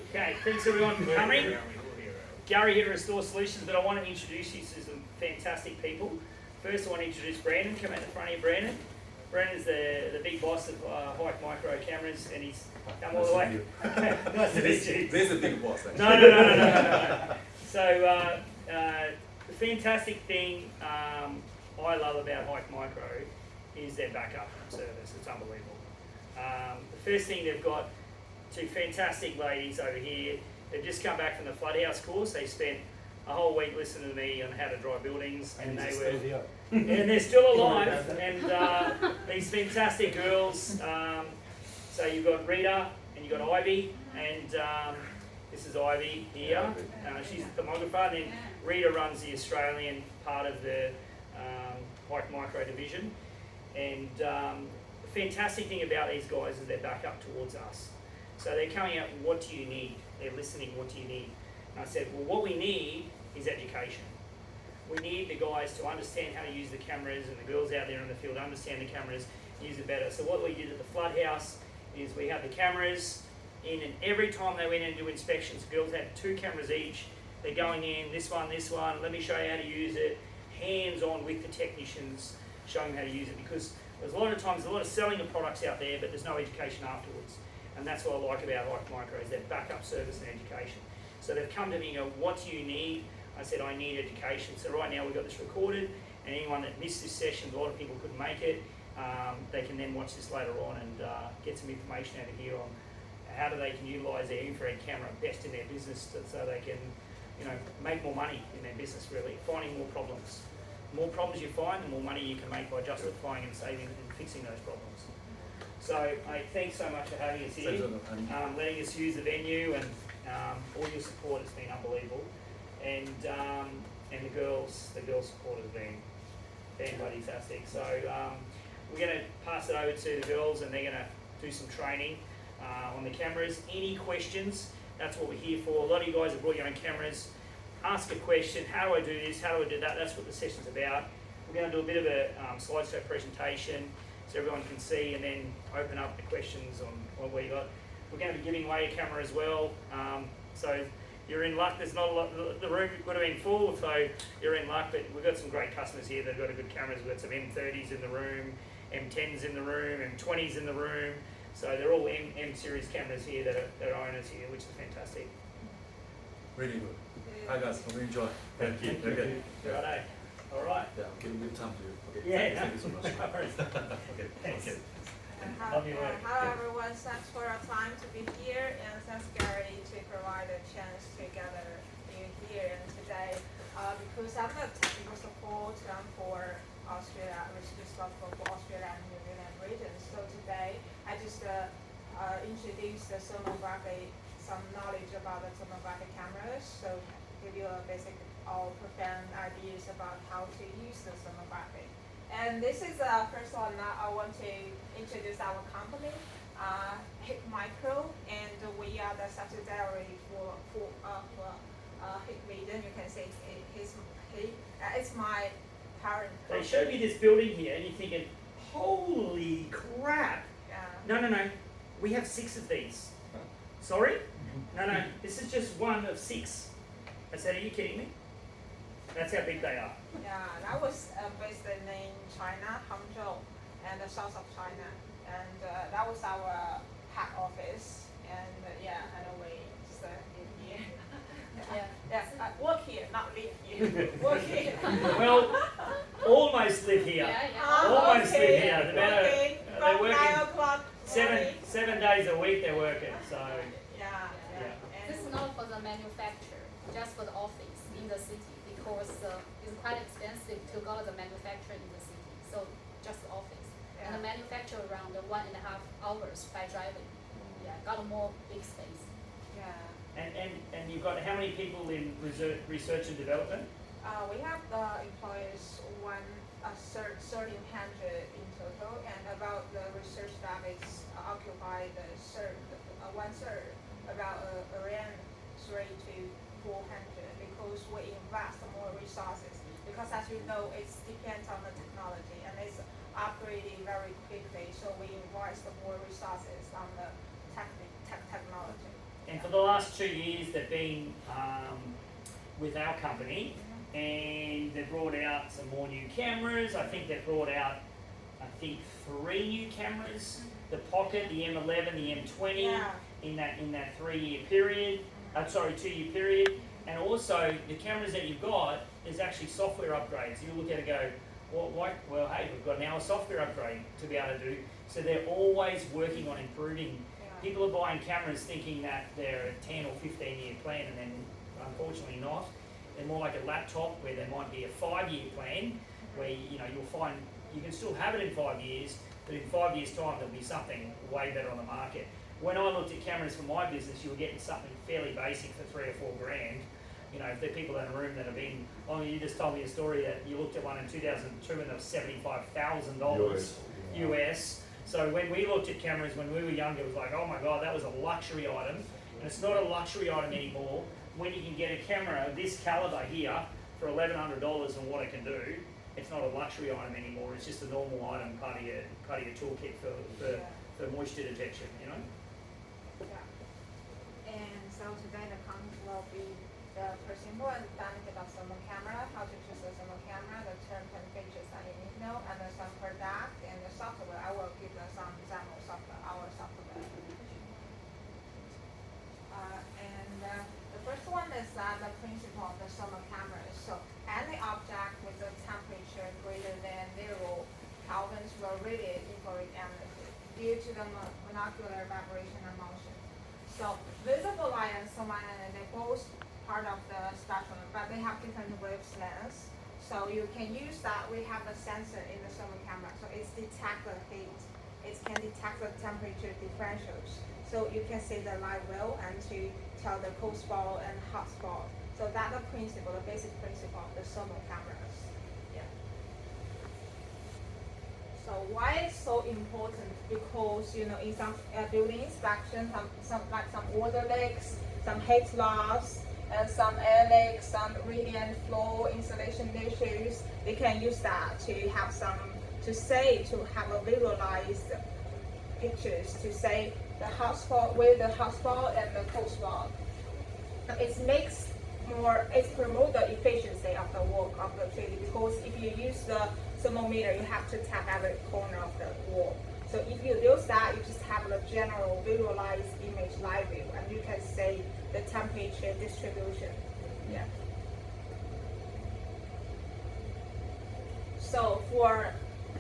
Okay, thanks everyone for coming. Gary here at Restore Solutions, but I want to introduce you to some fantastic people. First, I want to introduce Brandon. Come out the front here, Brandon. Brandon's the big boss of HIKMICRO cameras, and he's come all the way. Okay, nice to meet you. There's the big boss. No. So, the fantastic thing I love about HIKMICRO is their backup service. It's unbelievable. The first thing, they've got two fantastic ladies over here. They've just come back from the flood house course. They spent a whole week listening to me on how to dry buildings, and they were, and they're still alive. And these fantastic girls. So you've got Rita and you've got Ivy, and this is Ivy here. She's the thermographer. And then Rita runs the Australian part of the HIKMICRO division. And the fantastic thing about these guys is they're back up towards us. So they're coming out, what do you need? They're listening, what do you need? And I said, well, what we need is education. We need the guys to understand how to use the cameras, and the girls out there in the field understand the cameras, use it better. So what we did at the flood house is we had the cameras in, and every time they went in to do inspections, the girls had 2 cameras each. They're going in, this one, let me show you how to use it, hands-on with the technicians, showing them how to use it, because there's a lot of times, a lot of selling of products out there, but there's no education afterwards. And that's what I like about HIKMICRO, is their backup service and education. So they've come to me and go, what do you need? I said, I need education. So right now we've got this recorded, and anyone that missed this session, a lot of people couldn't make it, they can then watch this later on and get some information out of here on how they can utilise their infrared camera best in their business, so they can, make more money in their business, really, finding more problems. The more problems you find, the more money you can make by justifying and saving and fixing those problems. So, thanks so much for having us here, letting us use the venue, and all your support has been unbelievable, and the girls' support has been fantastic. So we're going to pass it over to the girls, and they're going to do some training on the cameras. Any questions? That's what we're here for. A lot of you guys have brought your own cameras. Ask a question. How do I do this? How do I do that? That's what the session's about. We're going to do a bit of a slideshow presentation, so everyone can see, and then open up the questions on what you got. We're going to be giving away a camera as well, so you're in luck. There's not a lot, the room would have been full, so you're in luck, but we've got some great customers here that have got good cameras. We've got some M30s in the room, M10s in the room, M20s in the room, so they're all M series cameras here that are owners here, which is fantastic. Really good. Hi guys, hope you enjoy. Thank you. Okay. Righto. All right. Yeah, I'll give a bit of time to you. Okay. Yeah. Thank you so much. Okay. Thanks. Okay. Hello everyone, thanks for your time to be here, and thanks Gary to provide a chance to gather you here and today. Because I'm the technical support for Australia, responsible for Australia and New Zealand regions. So today I just introduced the sonography, some knowledge about the sonography cameras. So give you a basic or profound ideas about how to use the sonography. And this is first one. I want to introduce our company, HIKMICRO, and we are the subsidiary for HIKMICRO. You can say it's my parent. They showed me this building here, and you're thinking, holy crap! Yeah. No. We have 6 of these. Sorry? No. This is just one of 6. I said, are you kidding me? That's how big they are. Yeah, that was based in China, Hangzhou, and the south of China, and that was our head office. And and we just live here. Work here, not live here. Work here. Well, almost live here. Almost live here. They're working 9 o'clock. 7 days a week. They're working. So Yeah. This is not for the manufacturer, just for the office in the city, because it's quite expensive to go to the manufacturer in the city. So just the office. Yeah. And the manufacturer around 1.5 hours by driving. Yeah, got more big space. Yeah. and you've got how many people in research and development? We have employees 1,300 in total, and about the research staff is occupied 1/3, about around 300 to 400, because we invest more resources. Because as you know, it depends on the technology, and it's upgrading very quickly. So we invest more resources on the technology. And For the last 2 years, they've been with our company, and they've brought out some more new cameras. I think they've brought out, 3 new cameras: the Pocket, the M11, the M20, Yeah. in that 3-year period. 2-year period. And also the cameras that you've got is actually software upgrades. You look at it and go, well, hey, we've got now a software upgrade to be able to do. So they're always working on improving. People are buying cameras thinking that they're a 10 or 15-year plan, and then unfortunately not. They're more like a laptop where there might be a 5-year plan where you'll find you can still have it in 5 years, but in 5 years' time there'll be something way better on the market. When I looked at cameras for my business, you were getting something fairly basic for $3 or $4 grand. If there are people in the room that have been, you just told me a story that you looked at one in 2002 and it was $75,000 US. So when we looked at cameras when we were younger, it was like, oh my God, that was a luxury item. And it's not a luxury item anymore. When you can get a camera of this caliber here for $1,100 and what it can do, it's not a luxury item anymore. It's just a normal item, part of your toolkit for moisture detection, Yeah. And so today the content will be the principle and benefit of thermal camera, how to choose a thermal camera, the terms and features that you need to know, and then some product and the software. I will give them some examples of our software. The first one is the principle of the thermal camera. So any object with a temperature greater than 0 kelvins will radiate infrared energy due to the molecular vibration and motion. So visible light and thermal energy, they're both part of the spectrum, but they have different wavelengths. So you can use that. We have a sensor in the thermal camera, so it detects the heat. It can detect the temperature differentials. So you can see the light well and to tell the cold spot and hot spot. So that's the principle, the basic principle of the thermal cameras. Yeah. So why it's so important? Because in some building inspection, some water leaks, some heat loss, and some air leaks, some radiant flow insulation issues, they can use that to have have a visualized pictures to say the hot spot, where the hot spot and the cold spot. It promotes the efficiency of the work of the 3D, because if you use the thermometer, you have to tap every corner of the wall. So if you use that, you just have the general visualized image live view, and you can see the temperature distribution. Yeah. So for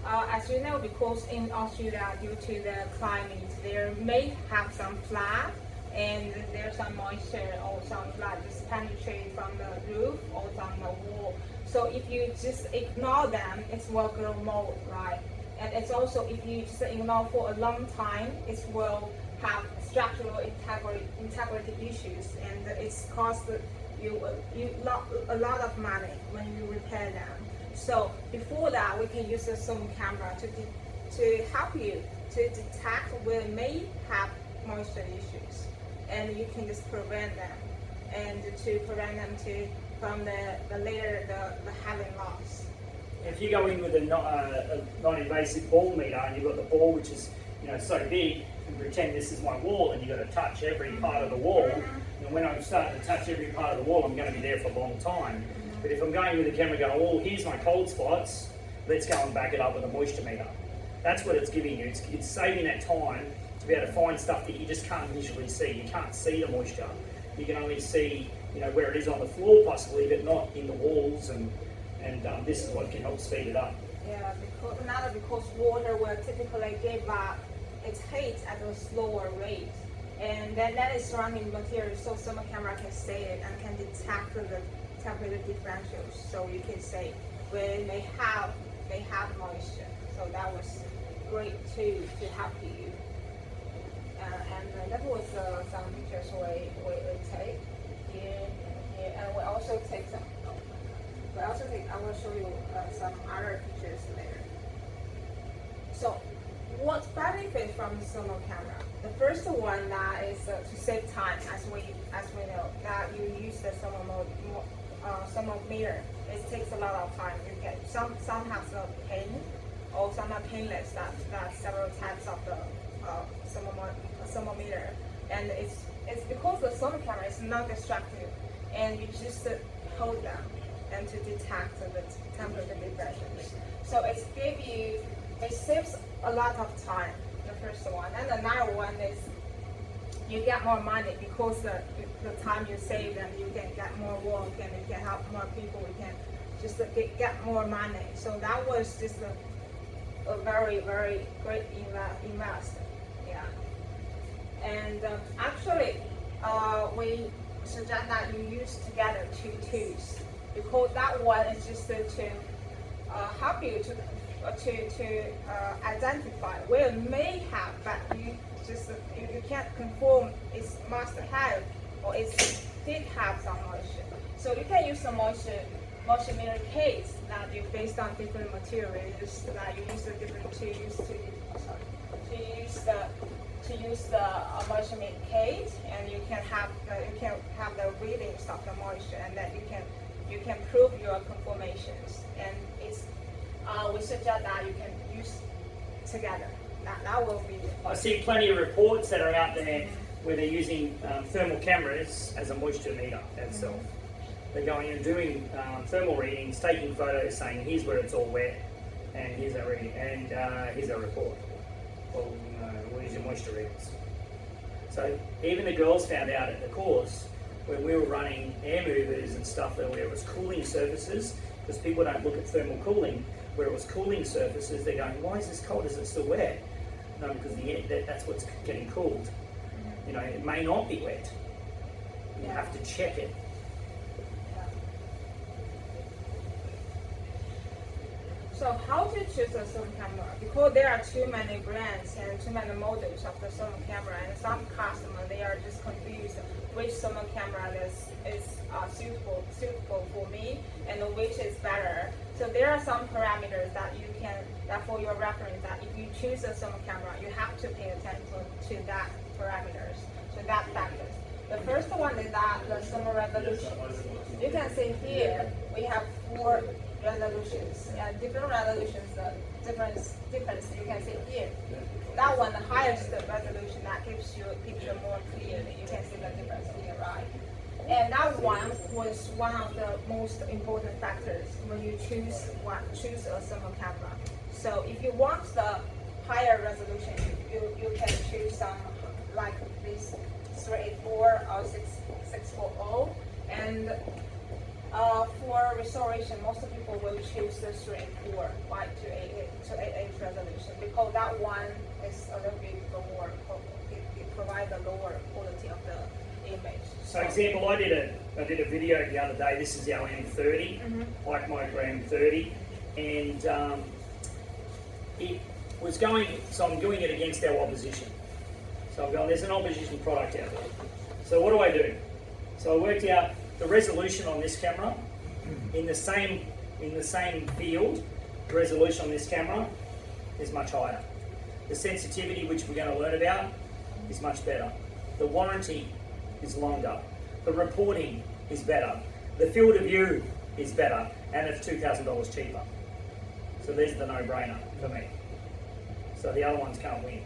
as you know, because in Australia, due to the climate, there may have some flood, and there's some moisture or some flood just penetrate from the roof or from the wall. So if you just ignore them, it will grow mold, right? And it's also, if you just ignore for a long time, it will have structural integrity issues, and it's cost you a lot of money when you repair them. So before that, we can use the thermal camera to help you to detect where it may have moisture issues, and you can just prevent them, and to prevent them from the having loss. If you go in with a non-invasive ball meter and you've got the ball which is so big, and pretend this is my wall, and you've got to touch every part of the wall, and when I'm starting to touch every part of the wall, I'm going to be there for a long time. But if I'm going with the camera going, oh, here's my cold spots, let's go and back it up with a moisture meter. That's what it's giving you. It's saving that time to be able to find stuff that you just can't visually see. You can't see the moisture. You can only see where it is on the floor possibly, but not in the walls, and this is what can help speed it up. Yeah, because water will typically give up its heat at a slower rate, and then that is surrounding material, so thermal camera can see it and can detect the temperature differentials, so you can say when they have moisture. So that was great to help you. And that was some pictures we take here, and we also take some. I will show you some other pictures later. So, what benefits from the thermal camera? The first one that is to save time, as we know that you use the thermometer. It takes a lot of time. You get some have the pen, or some are painless. That's several types of the thermometer. and it's because the thermal camera is not destructive, and you just hold them and to detect the temperature differences. So it saves a lot of time, the first one. And another one is you get more money because the time you save, and you can get more work, and you can help more people, you can just get more money. So that was just a very, very great invest. Yeah. And actually, we suggest that you use together 2 tools, because that one is just to help you to identify where it may have, but you can't confirm it must have or it did have some moisture. So you can use some moisture meter case that you based on different materials, that you use the different tools to use the measurement case, and you can have the readings of the moisture, and then you can prove your confirmations. And we suggest that you can use together. That will be. I see plenty of reports that are out there where they're using thermal cameras as a moisture meter itself. They're going and doing thermal readings, taking photos, saying here's where it's all wet, and here's our reading, and here's our report. Well, no, we're using moisture readers. So even the girls found out at the course when we were running air movers and stuff where it was cooling surfaces, because people don't look at thermal cooling, where it was cooling surfaces, they're going, why is this cold? Is it still wet? No, because that's what's getting cooled. You know, it may not be wet. You have to check it. So how to choose a thermal camera? Because there are too many brands and too many models of the thermal camera, and some customers, they are just confused which thermal camera is suitable for me and which is better. So there are some parameters that for your reference, that if you choose a thermal camera, you have to pay attention to that parameters, to that factors. The first one is that the thermal resolution. You can see here we have 4 resolutions, and different resolutions, difference you can see here. That one, the highest resolution, that gives you a picture more clearly. You can see the difference here, right? And that one was one of the most important factors when you choose a thermal camera. So if you want the higher resolution, you can choose some like this 384 or 640, and for restoration, most people will choose the 384 to 8H resolution, because that one is a little bit lower. It provides a lower quality of the image. So example, I did a video the other day. This is our M30, HIKMICRO M30, and it was going. So I'm doing it against our opposition. So I'm going, there's an opposition product out there. So what do? So I worked out the resolution on this camera in the same field. The resolution on this camera is much higher. The sensitivity, which we're going to learn about, is much better. The warranty is longer. The reporting is better. The field of view is better, and it's $2,000 cheaper. So there's the no-brainer for me. So the other ones can't win.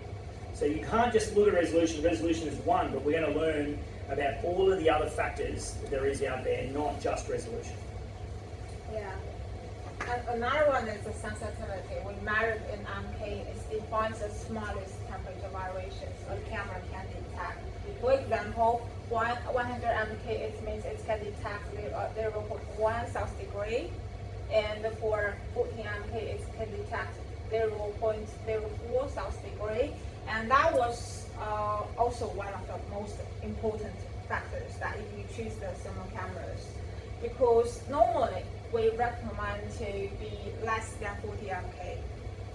So you can't just look at resolution. Resolution is one, but we're going to learn about all of the other factors that there is out there, not just resolution. Yeah. And another one is the sensitivity. We measured in MK. It defines the smallest temperature variations a camera can detect. For example, 100 MK, it means it can detect 0.1 Celsius degree, and for 14 MK, it can detect 0.04 Celsius degree. And that was also one of the most important factors that if you choose the thermal cameras, because normally we recommend to be less than 40 MK,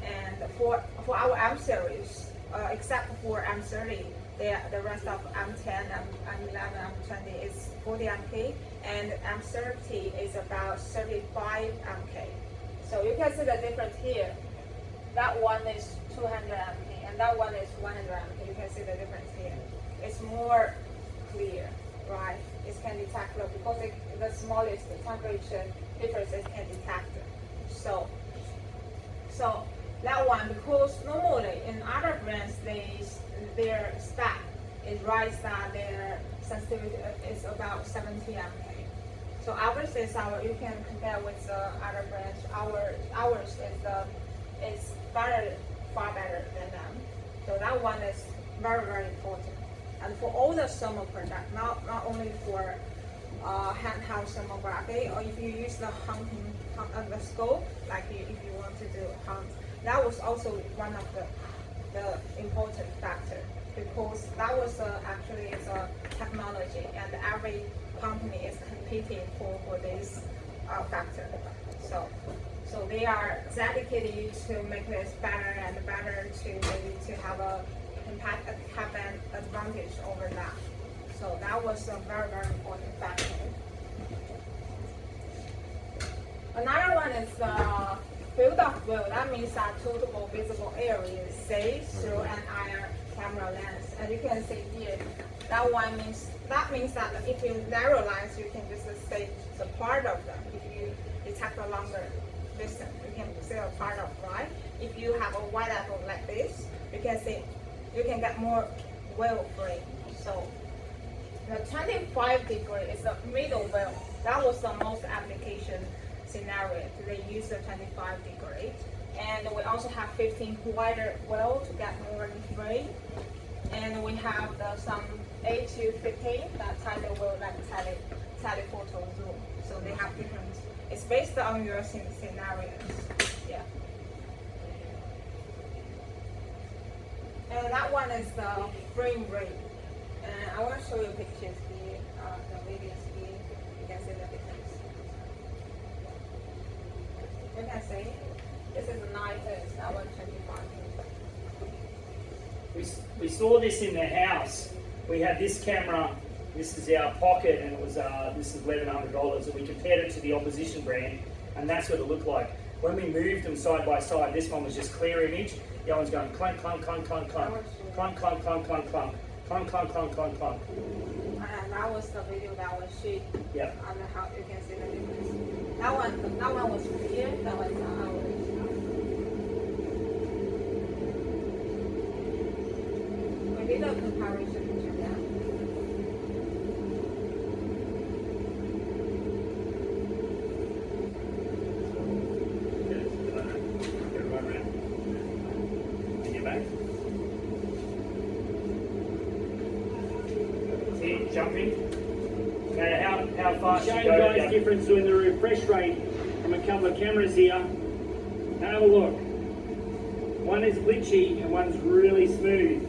and for our M series, except for M30, the rest of M10, M11, M20 is 40 MK, and M30 is about 35 MK. So you can see the difference here. That one is 200 MK, and that one is 100 MK. You can see the difference here. It's more clear, right? It can detect because the smallest temperature differences can detect. So that one, because normally in other brands, their spec it writes that their sensitivity is about 70 mK. So ours is you can compare with the other brands. Ours is better, far better than them. So that one is very, very important. And for all the thermal product, not only for handheld thermography, or if you use the hunting the scope, like if you want to do hunt, that was also one of the important factor, because that was actually is a technology, and every company is competing for this factor. So they are dedicated to make this better and better, to maybe to have an advantage over that. So that was a very, very important factor. Another one is field of view. That means that total visible area see through an IR camera lens. And you can see here, that means that if you narrow lens, you can just see the part of them. If you detect a longer distance, you can see a part of, right? If you have a wide angle like this, you can get more wheel frame. So the 25 degree is the middle wheel. That was the most application scenario. They use the 25 degree. And we also have 15 wider wheel to get more frame. And we have some 8 to 15 that tighter wheel, like telephoto zoom. So they have different. It's based on your scenarios. Yeah. And that one is the frame rate. And I want to show you pictures here, the videos here. You can see the difference. You can see this is a 9 hertz, that one 25 hertz. We saw this in the house. We had this camera. This is our pocket, and it was this is $1,100, and we compared it to the opposition brand, and that's what it looked like. When we moved them side by side, this one was just clear image. The other one's going clunk, clunk, clunk, clunk, clunk, clunk, clunk, clunk, clunk, clunk, clunk, clunk, clunk, clunk, clunk. And that was the video that was shoot. Yeah. On the how you can see the difference. That one was clear. That was ours. We did a comparison. Jumping. No matter how fast Show you you go. guys the difference in the refresh rate from a couple of cameras here. Have a look. One is glitchy and one's really smooth.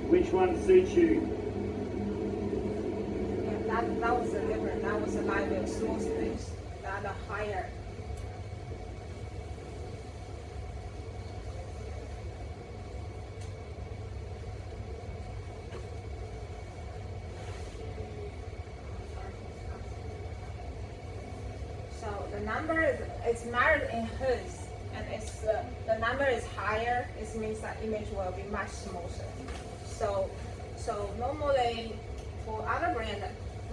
Which one suits you? Yeah, that was a different. That was a lighter smoothness. That a higher. So the number is measured in hertz, and the number is higher. It means that image will be much smoother. So normally for other brand,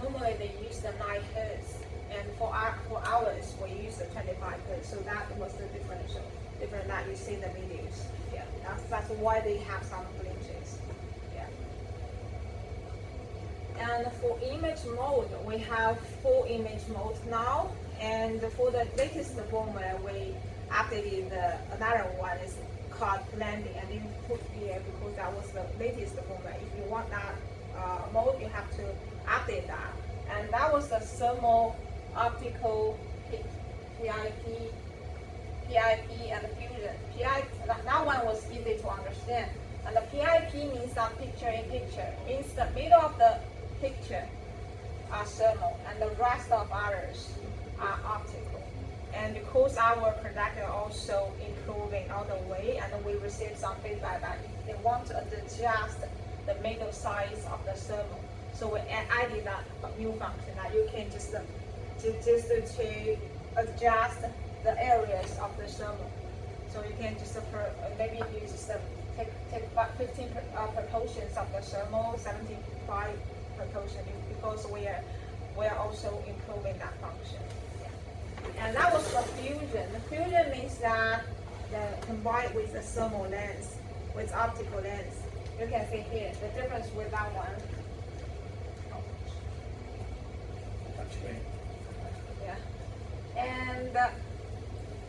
normally they use the 9 hertz, and for ours we use the 25 hertz. So that was the differential, different that you see in the videos. Yeah, that's why they have some glitches. Yeah. And for image mode, we have 4 image modes now. And for the latest firmware, we updated another one is called blending. I didn't put here because that was the latest firmware. If you want that mode, you have to update that. And that was the thermal, optical, PIP, and fusion. That one was easy to understand. And the PIP means that picture in picture. Means the middle of the picture are thermal, and the rest of others are optical. And because our product are also improving all the way, and we received some feedback that they want to adjust the middle size of the thermal. So we added that new function that you can just to adjust the areas of the thermal. So you can just maybe you just take 15 proportions of the thermal, 75 proportion, because we are also improving that function. And that was the fusion. The fusion means that combined with the thermal lens, with optical lens, You can see here the difference with that one. Yeah. And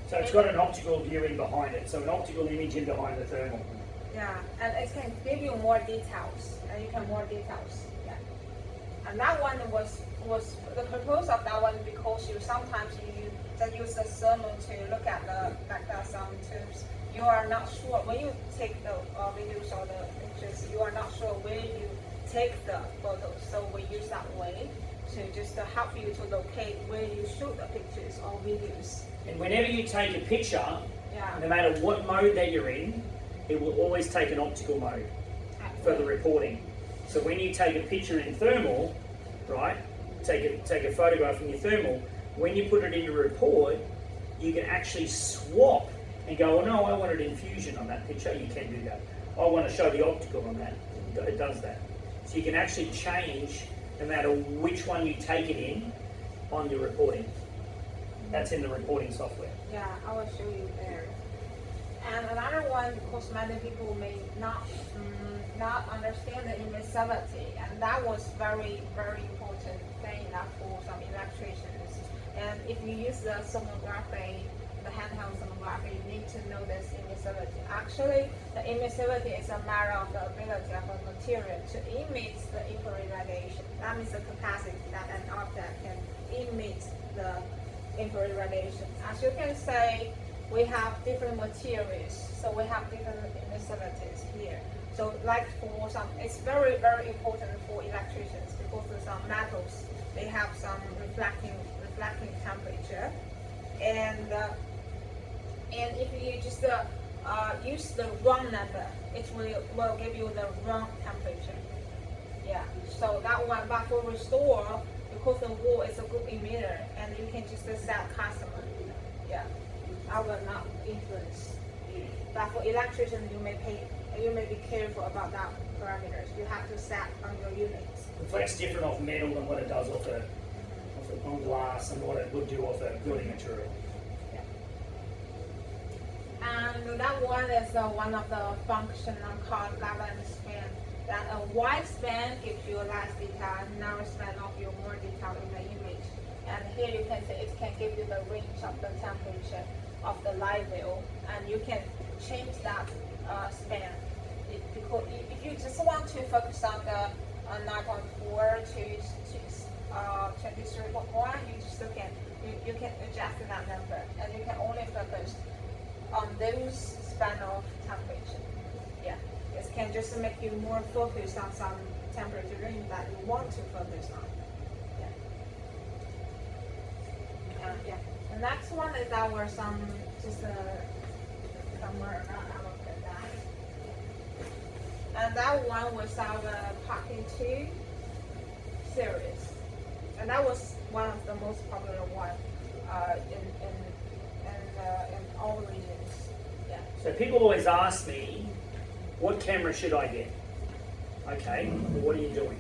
So it's got an optical viewing behind it, so an optical image in behind the thermal. yeah, and it can give you more details, and you can more details. Yeah. And that one was the purpose of that one because you sometimes you just use the thermal to look at some tubes. You are not sure when you take the videos or the pictures. You are not sure where you take the photos, so we use that way to just help you to locate where you shoot the pictures or videos. And whenever you take a picture, Yeah. no matter what mode that you're in, it will always take an optical mode for the reporting. So when you take a picture in thermal, right, take a photograph in your thermal, when you put it in your report, you can actually swap and go, oh no, I wanted infusion on that picture, you can do that. I want to show the optical on that, it does that. So you can actually change no matter which one you take it in on your reporting. That's in the reporting software. Yeah, I will show you there. And another one, because many people may not understand the emissivity, and that was very, very important thing for some electricians. And if you use the sonography, the handheld sonography, you need to know this emissivity. Actually, the emissivity is a matter of the ability of a material to emit the infrared radiation. That means the capacity that an object can emit the infrared radiation. As you can see, we have different materials, so we have different emissivities here. So like for some, it's very, very important for electricians because of some metals, they have some reflecting temperature. And if you just use the wrong number, it will give you the wrong temperature. Yeah, so that one, but for Restore, because the wall is a good emitter, and you can just set customer. Yeah, I will not influence. But for electrician, you may be careful about that parameters. You have to set on your units. Reflects different off metal than what it does on glass and what it would do off a building material. And that one is one of the function called level span. That a wide span gives you less detail, narrow span of you more detail in the image. And here you can see it can give you the range of the temperature of the live view, and you can change that span. Because if you just want to focus on the 9.4 to 23.1, you can adjust that number, and you can only focus on those span of temperature. Yeah, it can just make you more focused on some temperature range that you want to focus on. Yeah. Yeah. The next one is our somewhere around our that. And that one was our Pocket 2 series, and that was one of the most popular one in all regions. Yeah. So people always ask me, what camera should I get? Okay, well, what are you doing?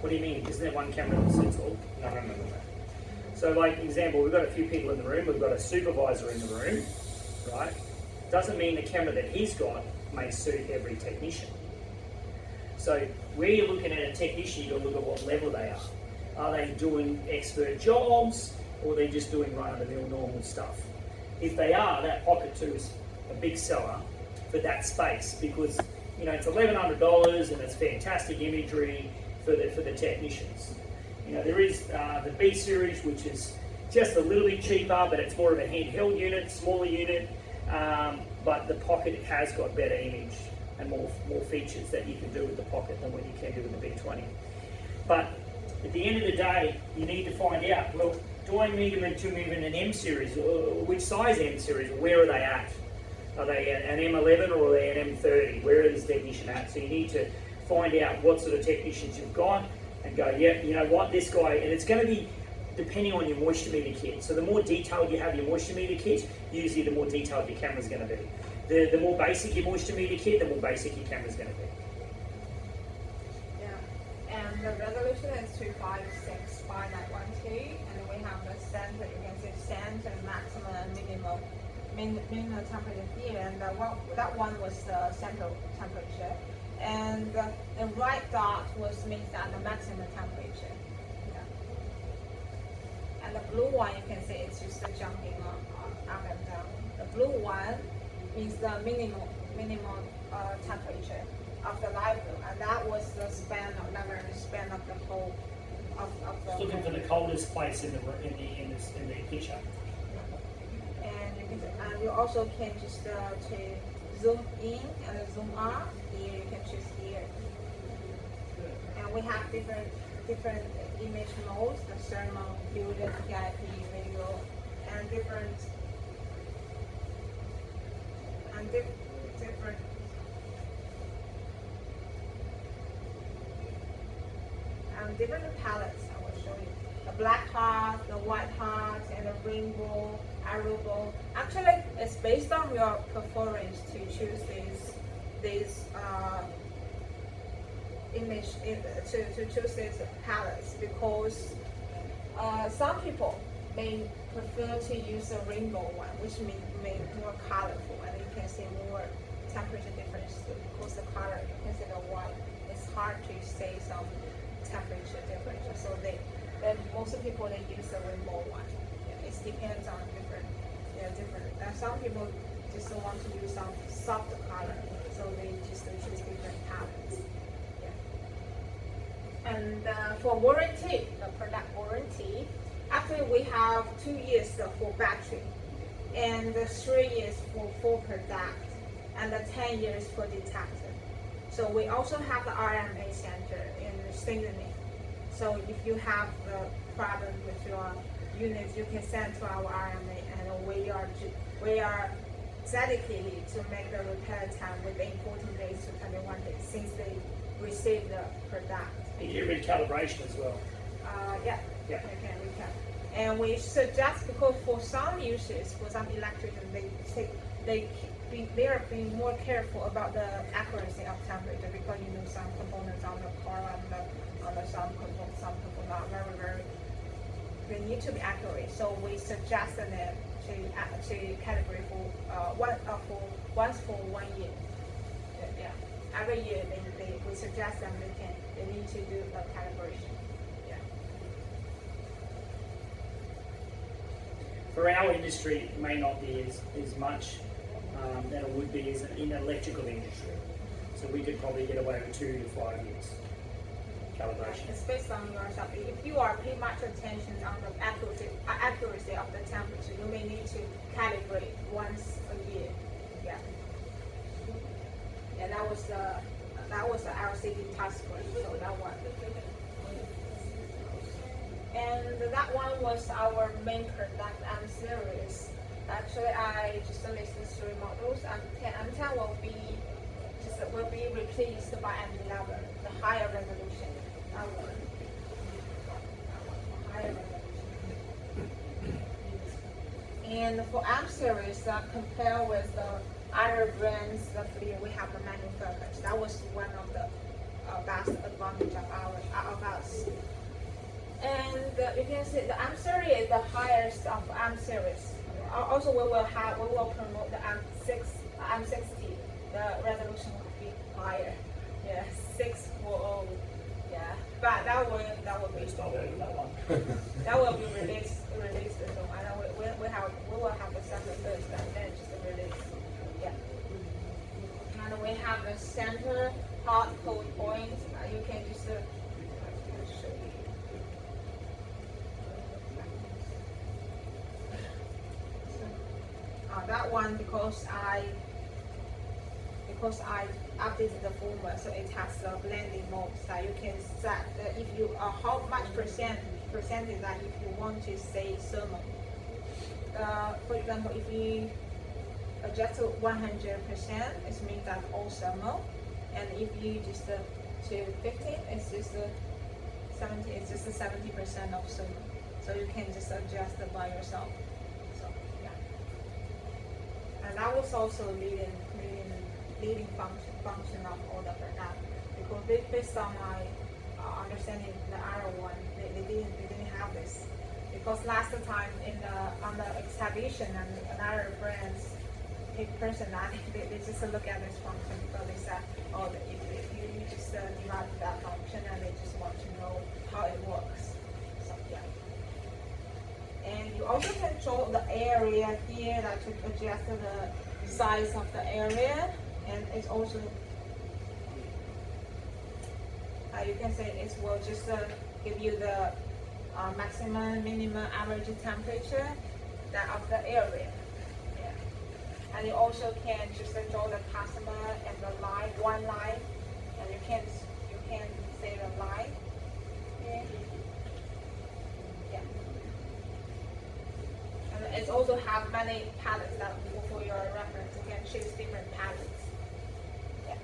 What do you mean? Isn't there one camera that suits all? No. So like example, we've got a few people in the room, we've got a supervisor in the room, right? Doesn't mean the camera that he's got may suit every technician. So where you're looking at a technician, you've got to look at what level they are. Are they doing expert jobs, or are they just doing run-of-the-mill normal stuff? If they are, that Pocket 2 is a big seller for that space because it's $1,100 and it's fantastic imagery for the technicians. There is the B series, which is just a little bit cheaper, but it's more of a handheld unit, smaller unit. But the Pocket has got better image and more features that you can do with the Pocket than what you can do with the B20. But at the end of the day, you need to find out, well, do I need them to move in an M series? Or which size M series? Where are they at? Are they an M11 or are they an M30? Where is this technician at? So you need to find out what sort of technicians you've got and go, yeah, you know what, this guy, and it's going to be depending on your moisture meter kit. So the more detailed you have your moisture meter kit, usually the more detailed your camera's going to be. The more basic your moisture meter kit, the more basic your camera's going to be. Yeah, and the resolution is 256 by 912, and we have the center, you can see center, maximum, and minimum temperature here, and that one was the central temperature. And the right dot was means that the maximum temperature. Yeah. And the blue one, you can see it's just jumping up and down. The blue one is the minimum temperature of the live room, and that was the span of the whole of the. Just looking for the coldest place in the picture. And you also can just to zoom in and zoom out. Here you can choose here. And we have different image modes: the thermal, fusion, PIP, video, and different palettes. I will show you the black heart, the white heart, and the rainbow, arrow. Actually, it's based on your preference to choose these image to choose these palettes, because some people may prefer to use a rainbow one, which may more colorful, and you can see more temperature difference because the color, you can see the white. It's hard to say some temperature difference. So most people they use the rainbow one. Yeah, it depends on different. Some people just want to use some soft color, so they just choose different palettes. Yeah. And for warranty, the product warranty, actually we have 2 years for battery, and 3 years for full product, and 10 years for detector. So we also have the RMA center in Sydney. So if you have the problem with your units, you can send to our RMA, and we are dedicated to make the repair time within 14 days to 21 days since they receive the product. You get recalibration as well. Yeah. We can recap. And we suggest, because for some uses, for some electricians, they are being more careful about the accuracy of temperature, because some components on the car some components are very they need to be accurate. So we suggest them to calibrate once for 1 year. Yeah. Every year we suggest them they need to do the calibration. Yeah. For our industry, it may not be as much than it would be as in the electrical industry. So we could probably get away with 2 to 5 years calibration. It's based on yourself. If you are paying much attention on the accuracy of the temperature, you may need to calibrate once a year. Yeah. And that was the LCD touchscreen. So that one. And that one was our main product M series. Actually, I just listed 3 models. M10 will be replaced by M11, the higher resolution. That one. Higher resolution. And for M series, compare with the other brands, we have the manual focus. That was one of the best advantage of us. And you can see the M series is the highest of M series. Also, we will promote the M60. The resolution will be higher. Yeah, 640. Yeah, but that will be that will be released soon. And we will have the sample first, and then just the release. Yeah. And we have the center hot cold point. You can just show you. That one because I updated the firmware, so it has the blending mode. So you can set if you how much percentage that if you want to say thermal. For example, if you adjust to 100%, it means that all thermal, and if you just to 15, it's just 70. It's just 70% of thermal. So you can just adjust it by yourself. And that was also leading function of all the product, because based on my understanding, the other one they didn't have this, because last time on the exhibition and other brands personality, they just look at this function because they said, oh, if you just develop that function and they just want to know how it works. So yeah. And you also control the area here that to adjust the size of the area, and it's also you can say it will just give you the maximum, minimum, average temperature that of the area. Yeah. And you also can just draw the customer and the line, one line, and you can say the line. Yeah. Yeah. And it also have many palettes that for your reference. You can choose different palettes. Yeah.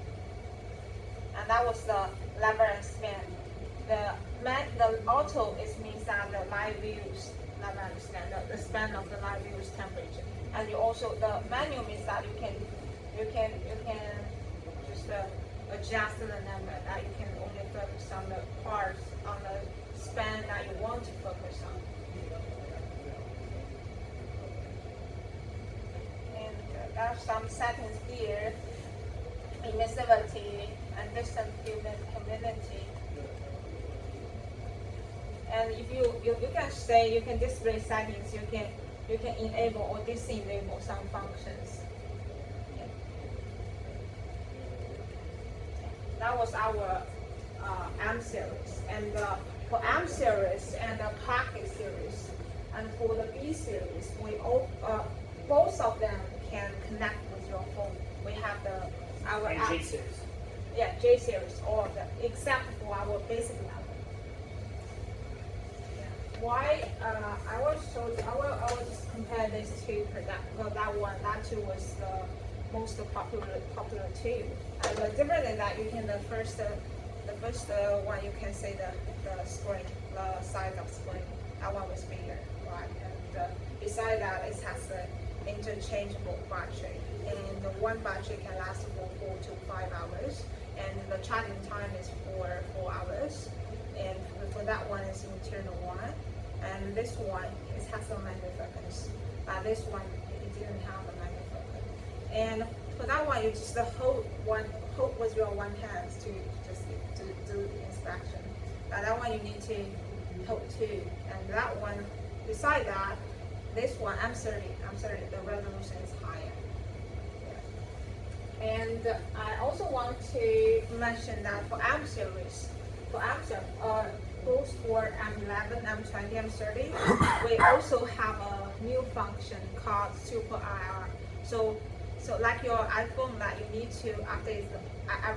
And that was the lever and span. The auto means that the live views lever and span, the span of the live views temperature. And you also the manual means that you can just adjust the number that you can only focus on the parts on the span that you want to focus on. And there are some settings here. Emissivity and distant humidity. And if you can say, you can display settings, you can enable or disable some functions. Yeah. That was our M series, and for M series and the Pocket series, and for the B series, both of them can connect with your phone. We have our And app. G series. Yeah, J series, all of them, except for our basic level. Yeah. Why? I will just compare these two products. Well, that two was the most popular two. And the difference is that you can the first one you can see the spring, the size of spring. That one was bigger, right? And beside that, it has the interchangeable battery, and the one battery can last for 4 to 5 hours, and the charging time is for 4 hours. And for that one is internal one, and this one it has a manual focus. This one it didn't have a manual focus. And for that one, you just hold with your one hand to do the inspection. But that one you need to hold two, and that one beside that. This one, I'm sorry, the resolution is higher. Yeah. And I also want to mention that for M series, both for M11, M20, M30, we also have a new function called Super IR. So like your iPhone, that you need to update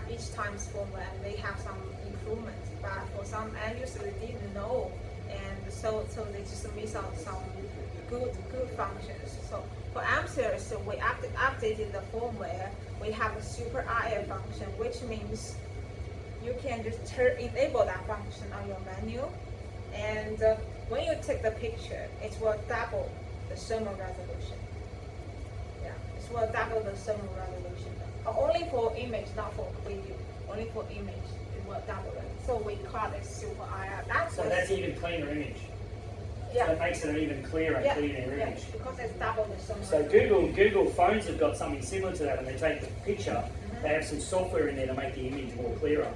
each time's firmware, and they have some improvements. But for some end users, they didn't know, and so they just miss out some good functions. So for M series, so we updated the firmware. We have a Super IR function, which means you can just enable that function on your menu, and when you take the picture, it will double the thermal resolution. Yeah, it will double the thermal resolution. Only for image, not for video. Only for image, it will double it. So we call it Super IR. So that's even cleaner image. Yeah. So it makes it an even clearer, cleaner image. Because it's double the thermal. So Google phones have got something similar to that. When they take the picture, they have some software in there to make the image more clearer.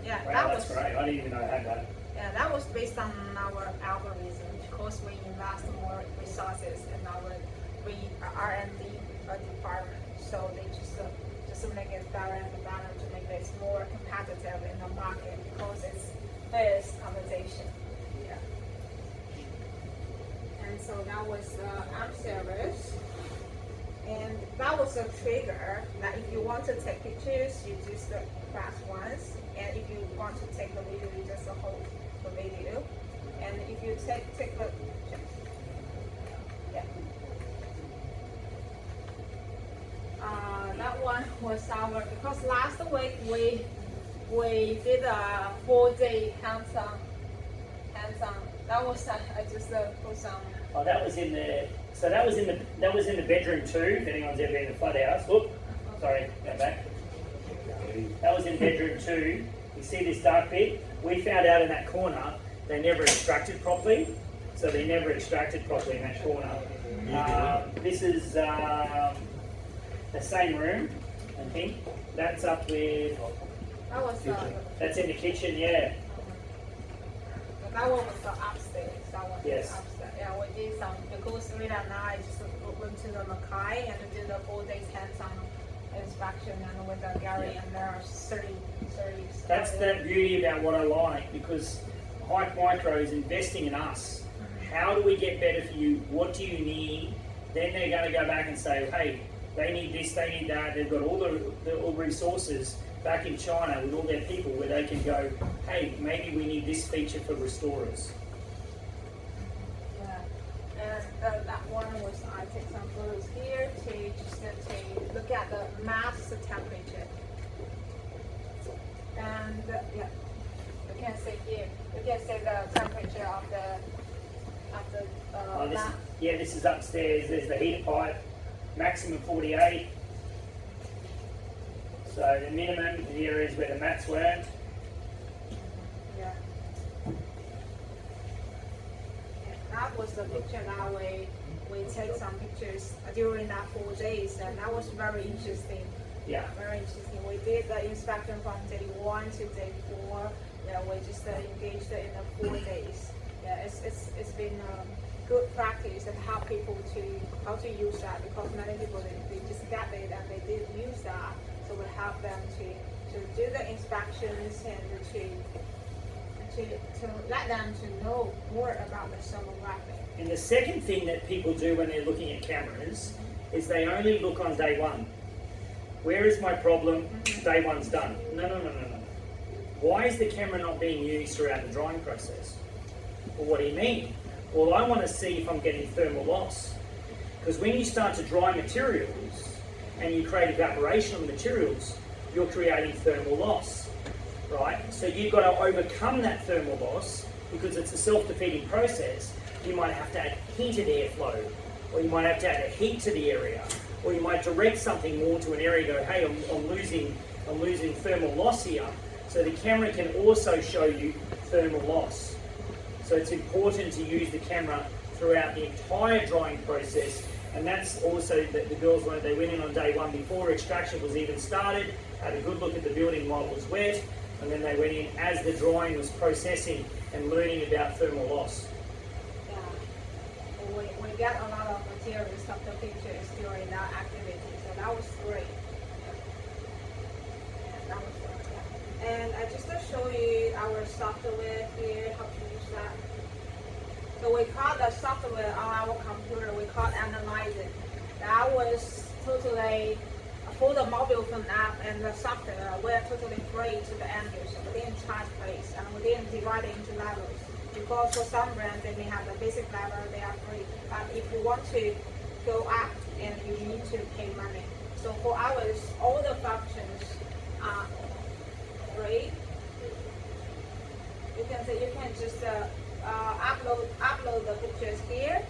Yeah, Wow, that's great. I didn't even know I had that. Yeah, that was based on our algorithm, because we invest more resources in our R&D department. So they just make it better and better to make this more competitive in the market, because there's competition. Yeah. And so that was M series. And that was a trigger that if you want to take pictures, you just press once. And if you want to take the video, you just hold the video. And if you take the, yeah. That one was because last week we did a 4-day hands-on. That was I just put some. Oh, that was in the. So that was in the bedroom too. If anyone's ever been in the flood house, look. Sorry, go back. That was in bedroom 2. You see this dark bit? We found out in that corner they never extracted properly. So they never extracted properly in that corner. This is, that the same room, I think. That's up with, That was that's in the kitchen, yeah. that one was the upstairs. That one Yes. was upstairs. Yeah, we did some because Rita and I just went to the Mackay and did the 4 days hands-on inspection and with Gary and there are 30. That's the beauty about what I like, because HIKMICRO is investing in us. How do we get better for you? What do you need? Then they're going to go back and say, hey, they need this, they need that. They've got all the resources back in China with all their people where they can go, hey, maybe we need this feature for restorers. Yeah, and that one was I take some photos here to look at the mass temperature. And yeah, you can see here. You can see the temperature of the mat. This is upstairs. There's the heater pipe, maximum 48. So the minimum here is where the mats were. Yeah. That was the picture that we take some pictures during that 4 days, and that was very interesting. Yeah. Very interesting. We did the inspection from day 1 to day 4. Yeah, we just engaged in the 4 days. Yeah, it's been good practice and help people how to use that, because many people they just get it and they didn't use that. So we help them to do the inspections and to let them to know more about the thermographic. And the second thing that people do when they're looking at cameras is they only look on day 1. Where is my problem? Day 1's done. No. Why is the camera not being used throughout the drying process? Well, what do you mean? Well, I want to see if I'm getting thermal loss. Because when you start to dry materials and you create evaporation on the materials, you're creating thermal loss, right? So you've got to overcome that thermal loss because it's a self-defeating process. You might have to add heated airflow, or you might have to add a heat to the area, or you might direct something more to an area and go, hey, I'm losing thermal loss here. So the camera can also show you thermal loss. So it's important to use the camera throughout the entire drying process, and that's also that the girls learned. They went in on day 1 before extraction was even started, had a good look at the building while it was wet, and then they went in as the drying was processing and learning about thermal loss. Yeah, we got a lot of materials of the pictures during that activity, so that was great. Yeah, that was great. Yeah. And I just to show you our software here, how to use that. So we call the software on our computer, we call Analyzer. That was totally, for the mobile phone app and the software, we're totally free to the end user. We didn't charge price, and we didn't divide it into levels. Because for some brands, they may have the basic level, they are free. But if you want to go up, and you need to pay money. So for ours, all the functions are free. You can just upload the pictures here,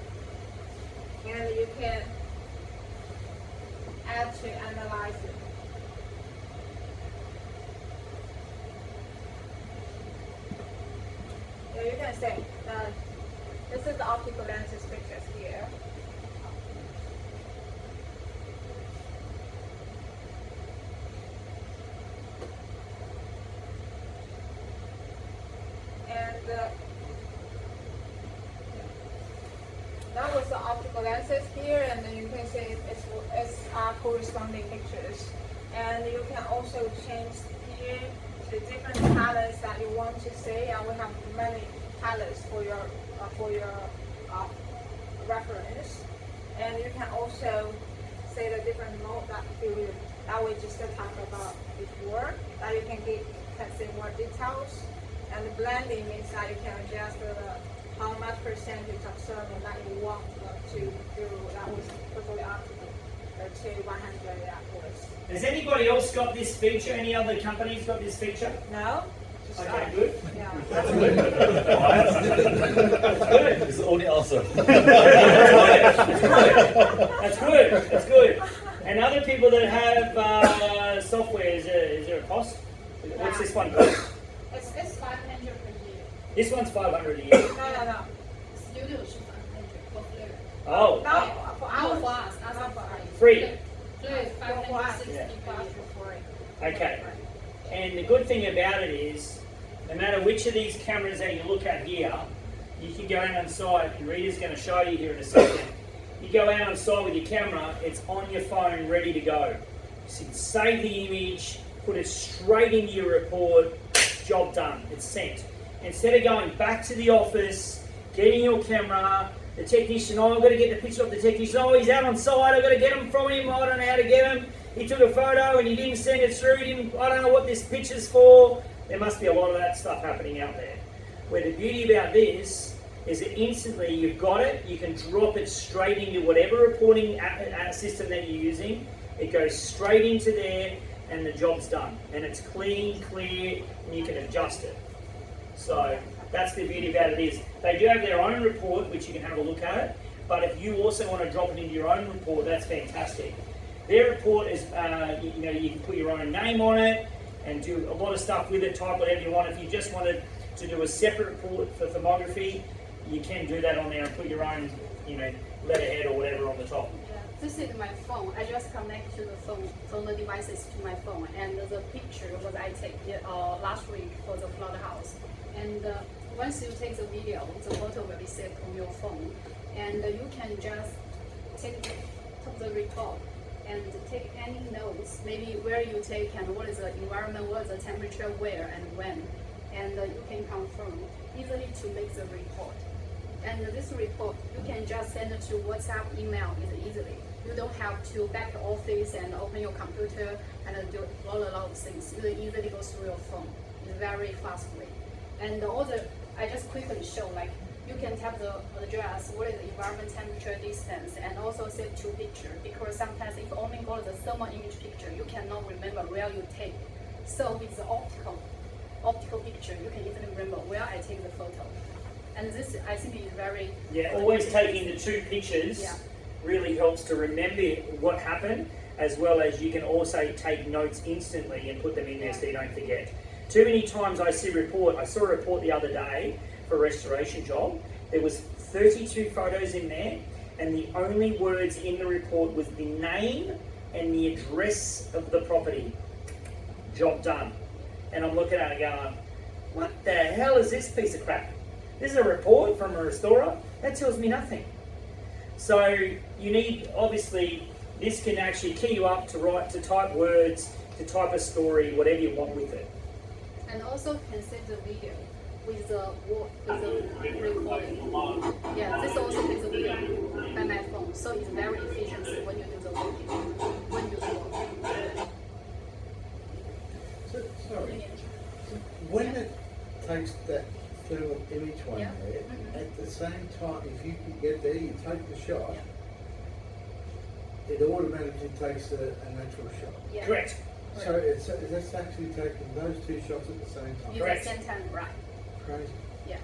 and you can add to analyze it. So you can say this is the optical lenses pictures here. And that was the optical lenses here, and then you can see it's corresponding pictures. And you can also change here the different colors that you want to see, and we have many colors for your reference. And you can also say the different mode that we just talked about before, that you can see more details. And the blending means that you can adjust how much percentage of thermal that you want to do. That was totally up to 100 hours. Has anybody else got this feature? Any other companies got this feature? No? Okay, good. Yeah. That's good. That's good. It's the only answer. That's good. And other people that have software, is there a cost? What's this one cost? It's 500 per year. This one's 500 a year. No. Studio is 500 for Fleur. Oh, No, for Our ours. for us, not for free. free. Fluid 560 Yeah. degrees. Okay. And the good thing about it is, no matter which of these cameras that you look at here, you can go out on site, and Rita's going to show you here in a second. You go out on site with your camera, it's on your phone, ready to go. So you can save the image, put it straight into your report, job done, it's sent. Instead of going back to the office, getting your camera, the technician, oh, I've got to get the picture of the technician, oh, he's out on site, I've got to get him from him, I don't know how to get him. He took a photo and he didn't send it through, I don't know what this picture's for. There must be a lot of that stuff happening out there. Where the beauty about this is that instantly you've got it, you can drop it straight into whatever reporting system that you're using. It goes straight into there and the job's done. And it's clean, clear, and you can adjust it. So that's the beauty about it is they do have their own report, which you can have a look at, but if you also want to drop it into your own report, that's fantastic. Their report is, you can put your own name on it and do a lot of stuff with it, type whatever you want. If you just wanted to do a separate report for thermography, you can do that on there and put your own, letterhead or whatever on the top. Yeah, this is my phone. I just connect to the phone, from the devices to my phone, and the picture was I take last week for the flood house. And once you take the video, the photo will be saved on your phone, and you can just take the report and take any notes, maybe where you take and what is the environment, what is the temperature, where and when, and you can confirm easily to make the report. And this report, you can just send it to WhatsApp, email it easily. You don't have to back to office and open your computer and do a lot of things. You can easily go through your phone. It's very fast way. And also, I just quickly show, like, you can tap the address, what is the environment, temperature, distance, and also save two pictures, because sometimes if you only got the thermal image picture, you cannot remember where you take. So with the optical picture, you can easily remember where I take the photo. And this, I think, is very... Yeah, always taking the two pictures really helps to remember what happened, as well as you can also take notes instantly and put them in there so you don't forget. Too many times I saw a report the other day for a restoration job. There was 32 photos in there, and the only words in the report was the name and the address of the property. Job done. And I'm looking at it going, what the hell is this piece of crap? This is a report from a restorer? That tells me nothing. So you need, obviously, this can actually key you up to type words, to type a story, whatever you want with it. And also can save the video with the recording. Yeah, this also is a video by my phone, so it's very efficient when you do the working. When you do work. So, sorry. When it takes that thermal image one there, at the same time, if you can get there, you take the shot, it automatically takes a natural shot. Yeah. Correct. So that's actually taking those two shots at the same time. At Correct. the same time, right? Crazy. Yeah.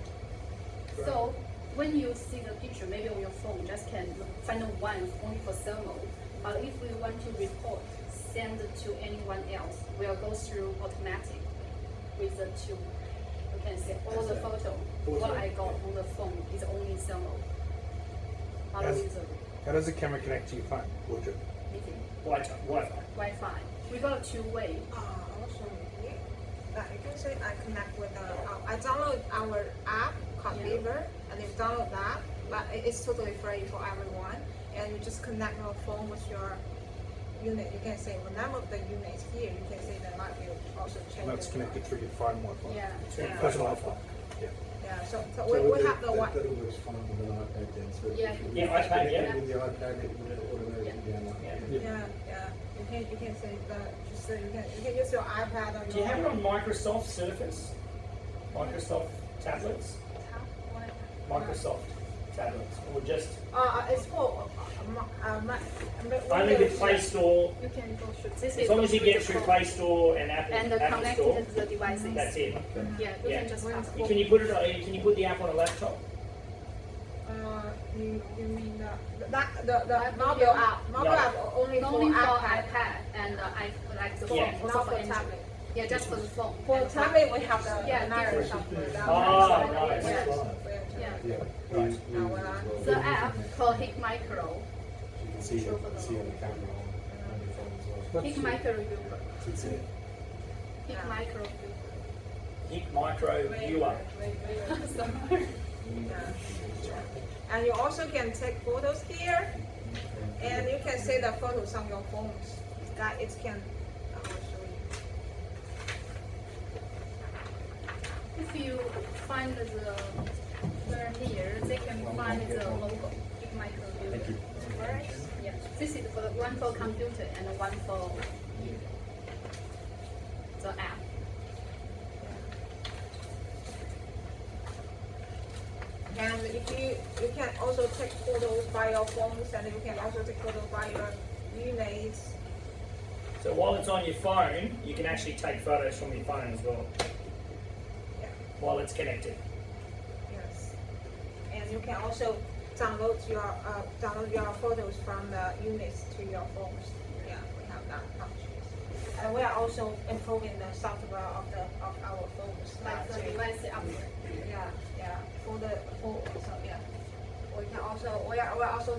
Right. So when you see the picture, maybe on your phone, just can find one only for thermal. But if we want to report, send it to anyone else, we'll go through automatic with the two. You can see all the photo. What I got on the phone is only thermal. Not with the How does the camera connect to your phone? Woodrow? meeting. Wi-Fi. Wi-Fi. We got two-way. Also, you can say I connect with I download our app called Beaver, and you download that, but it's totally free for everyone. And you just connect your phone with your unit. You can say the name of the unit is here. You can say the light will also change. That's connected through your phone Wi-Fi. Yeah. Yeah. Personal Wi-Fi. Yeah. Yeah. So So we have the that, one. that works fine with an iPad then. So Yeah. if you Yeah, iPad, yeah. With the iPad, it would automatically download. Yeah. You can say that. Just so you can use your iPad or Do you your. have it on Microsoft Surface? Microsoft tablets? Microsoft tablets, or just It's for only the Play Store? You can go through. This As is long go as you through get the through phone. Play Store and Apple, And Apple connected Store, to the devices. that's it. Yeah, you Yeah. can just pass. Can you put it? Can you put the app on a laptop? You mean the mobile app? Mobile app only Only for for iPad. iPad and like the phone, Yeah. also Not for for Android. tablet. Yeah, just for the phone. For And tablet, we have the Yeah, another different. software. That Oh, one is right. yeah. Yeah. Right. The app called HIKMICRO. You can see Sure for the on the camera. HIKMICRO viewer. It's it. HIKMICRO HIKMICRO viewer. viewer. And you also can take photos here, and you can see the photos on your phones. That it can. I will show you. If you find the word here, they can find the logo. HIKMICRO viewer. Thank you. Right? Yeah, this is for one for computer and one for the app. And if you can also take photos by your phones, and you can also take photos by your units. So while it's on your phone, you can actually take photos from your phone as well, Yeah. while it's connected. Yes. And you can also download your photos from the units to your phones. Yeah, we have that function. And we are also improving the software of our phones. Like the to- device upgrade. Yeah. We are also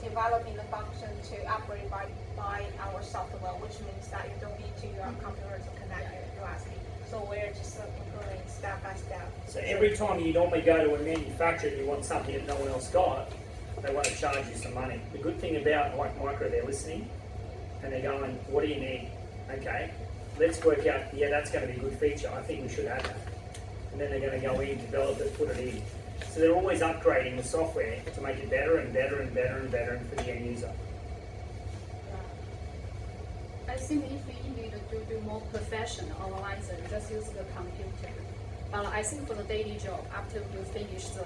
developing the function to upgrade by our software, which means that you don't need to your computer to connect it directly. So we're just improving step by step. So every time you normally go to a manufacturer and you want something that no one else got, they want to charge you some money. The good thing about HIKMICRO, they're listening and they're going, what do you need? Okay, let's work out, yeah, that's going to be a good feature. I think we should have that. And then they're going to go in, develop it, put it in. So they're always upgrading the software to make it better and better and better and better for the end user. I think if you need to do more professional analyzer, just use the computer. I think for the daily job, after you finish the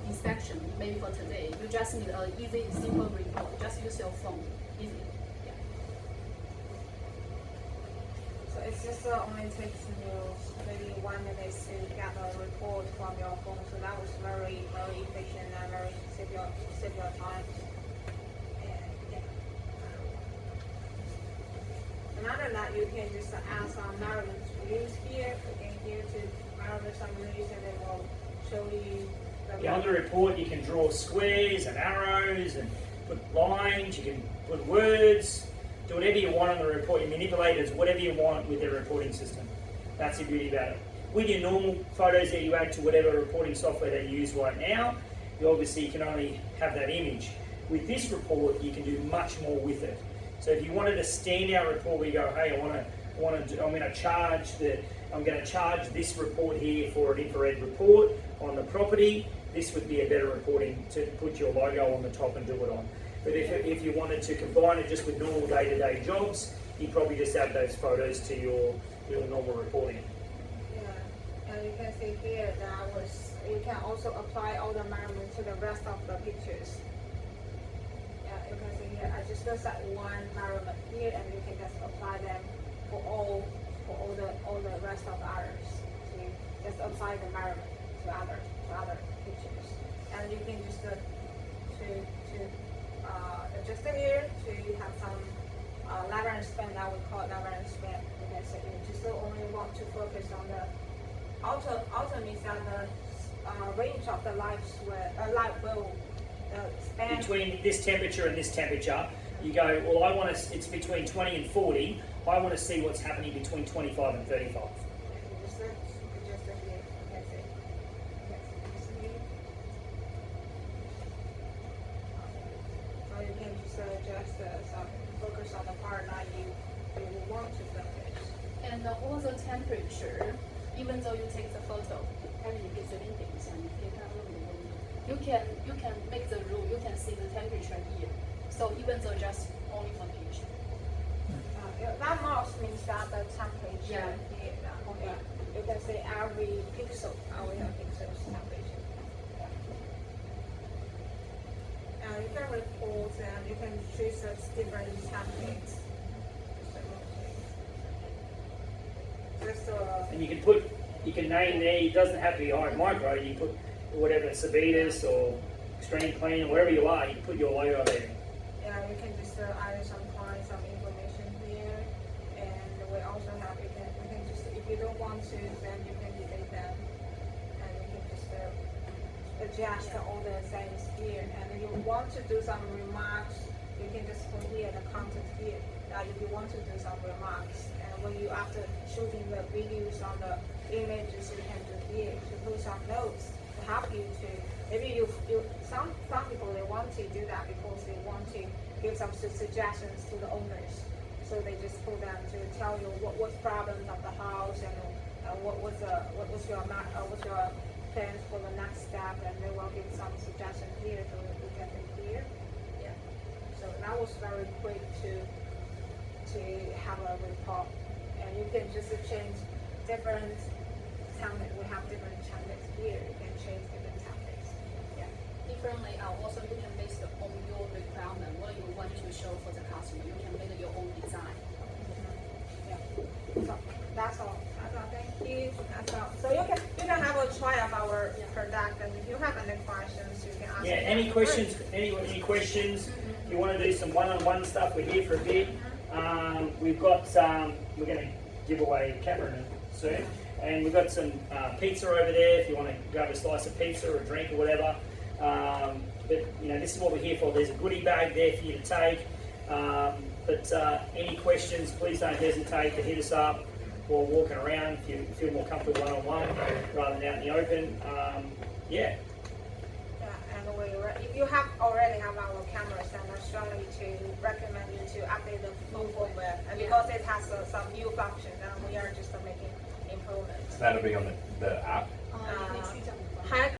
inspection, maybe for today, you just need an easy, simple report. Just use your phone. Easy. Yeah. So it's just only takes you maybe 1 minute to get a report from your phone. So that was very, very efficient and very save your time. And yeah. And other than that, you can just add some measurements views here. You can here to measure some views, and it will show you the Yeah, on the report you can draw squares and arrows and put lines, you can put words, do whatever you want on the report. You manipulate it as whatever you want with the reporting system. That's the beauty about it. With your normal photos that you add to whatever reporting software that you use right now, you obviously can only have that image. With this report, you can do much more with it. So if you wanted a standout report where you go, hey, I'm going to charge this report here for an infrared report on the property, this would be a better reporting to put your logo on the top and do it on. But if you wanted to combine it just with normal day-to-day jobs, you probably just add those photos to your normal reporting. Yeah, and you can see here that you can also apply all the measurements to the rest of the pictures. Yeah, you can see here, I just set one measurement here, and you can just apply them for all the rest of the others. So you just apply the measurement to other pictures, and you can just adjust it here to have some lever and span. That we call lever and span. Okay, so you just only want to focus on the outer means that the range of the light will span Between this temperature and this temperature, you go, well, it's between 20 and 40. I want to see what's happening between 25 and 35. Just here. Okay, just here. So you can just adjust some focus on the part that you want to focus. And all the temperature, even though you take the photo, you can make the rule. You can see the temperature here. So even though just only for picture. That mouse means that the temperature Yeah. here. Okay. You can see every pixel, pixel's temperature. And you can report and you can choose different templates. And you can name there, it doesn't have to be HIKMICRO, you put whatever, Sabitas or Extreme Clean, or wherever you are, you put your logo there. Yeah, you can just add some information here, and we also have you can just, if you don't want to, then you can delete them, and you can just adjust all the things here. And if you want to do some remarks you can just put here the content here. If you want to do some remarks, and when you after shooting the videos on the images, you can do here to put some notes to help you to. Maybe some people they want to do that because they want to give some suggestions to the owners. So they just put them to tell you what's problems of the house and what's your plans for the next step, and they will give some suggestions here so that we get it here. Yeah. So that was very quick to have a report, and you can just change different templates. We have different templates here. You can change different templates. Yeah. Different layout. Also, you can base it on your requirement. What you want to show for the customer, you can make your own design. Yeah. So that's all. Thank you. That's all. So you can have a try of our product, and if you have any questions, you can ask. Yeah. Any questions? Any questions? If you want to do some one-on-one stuff, we're here for a bit. We've got we're going to give away a camera soon, and we've got some pizza over there. If you want to grab a slice of pizza or a drink or whatever. But you know, this is what we're here for. There's a goodie bag there for you to take. But any questions, please don't hesitate to hit us up or walking around if you feel more comfortable one-on-one rather than out in the open. Yeah. And if you already have our cameras, then I strongly to recommend you to update the full firmware. And because it has some new functions, and we are just making improvements. That'll be on the app. You can choose them. Hike